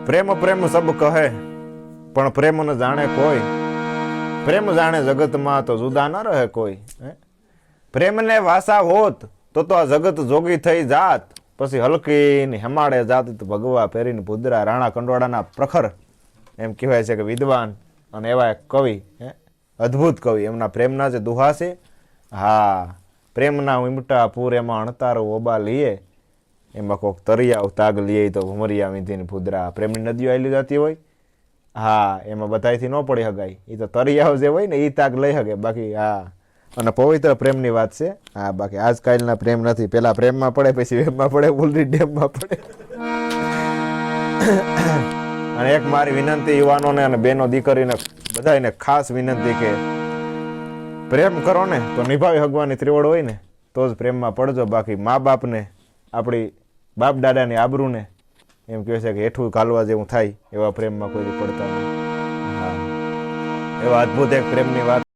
પ્રેમ પ્રેમ સબ કહે પણ પ્રેમ ન જાણે કોઈ, પ્રેમ જાણે જગતમાં તો જુદા ન રહે કોઈ. પ્રેમને વાસા હોત તો આ જગત જોગી થઈ જાત, પછી હલકી ને હેમાડે જાત તો ભગવા પહેરીને ભૂદરા. રાણા કંડોળાના પ્રખર એમ કહેવાય છે કે વિદ્વાન અને એવા એક કવિ, અદ્ભુત કવિ, એમના પ્રેમના જે દુહા છે. હા, પ્રેમના ઉમટા પૂર એમાં અણતારો ઓબા લીએ, એમાં કોઈક તરિયા તાગ લીએ તો ભમરિયા વિંધીને ભૂદરા. પ્રેમની નદીઓ આવેલી જતી હોય, હા, એમાં બધાથી ન પડી હગાય, એ તો તરિયાઓ જે હોય ને એ તાગ લઈ શકે. બાકી હા, અને પવિત્ર પ્રેમની વાત છે. હા, બાકી આજકાલના પ્રેમ નથી. પેલા પ્રેમમાં પડે, પછી વેબમાં પડે, ઉલરી ડેમમાં પડે. અને એક મારી વિનંતી યુવાનોને અને બેનો દીકરીને બધાને ખાસ વિનંતી કે પ્રેમ કરો ને તો નિભાવી હગવાની ત્રિવડ હોય ને તો જ પ્રેમમાં પડજો. બાકી મા બાપને, આપણી બાપ દાદાની આબરૂને એમ કહે છે કે હેઠું ઘાલવા જેવું થાય એવા પ્રેમમાં કોઈ પડતા નહીં. હા, એવા અદ્ભુત એક પ્રેમની વાત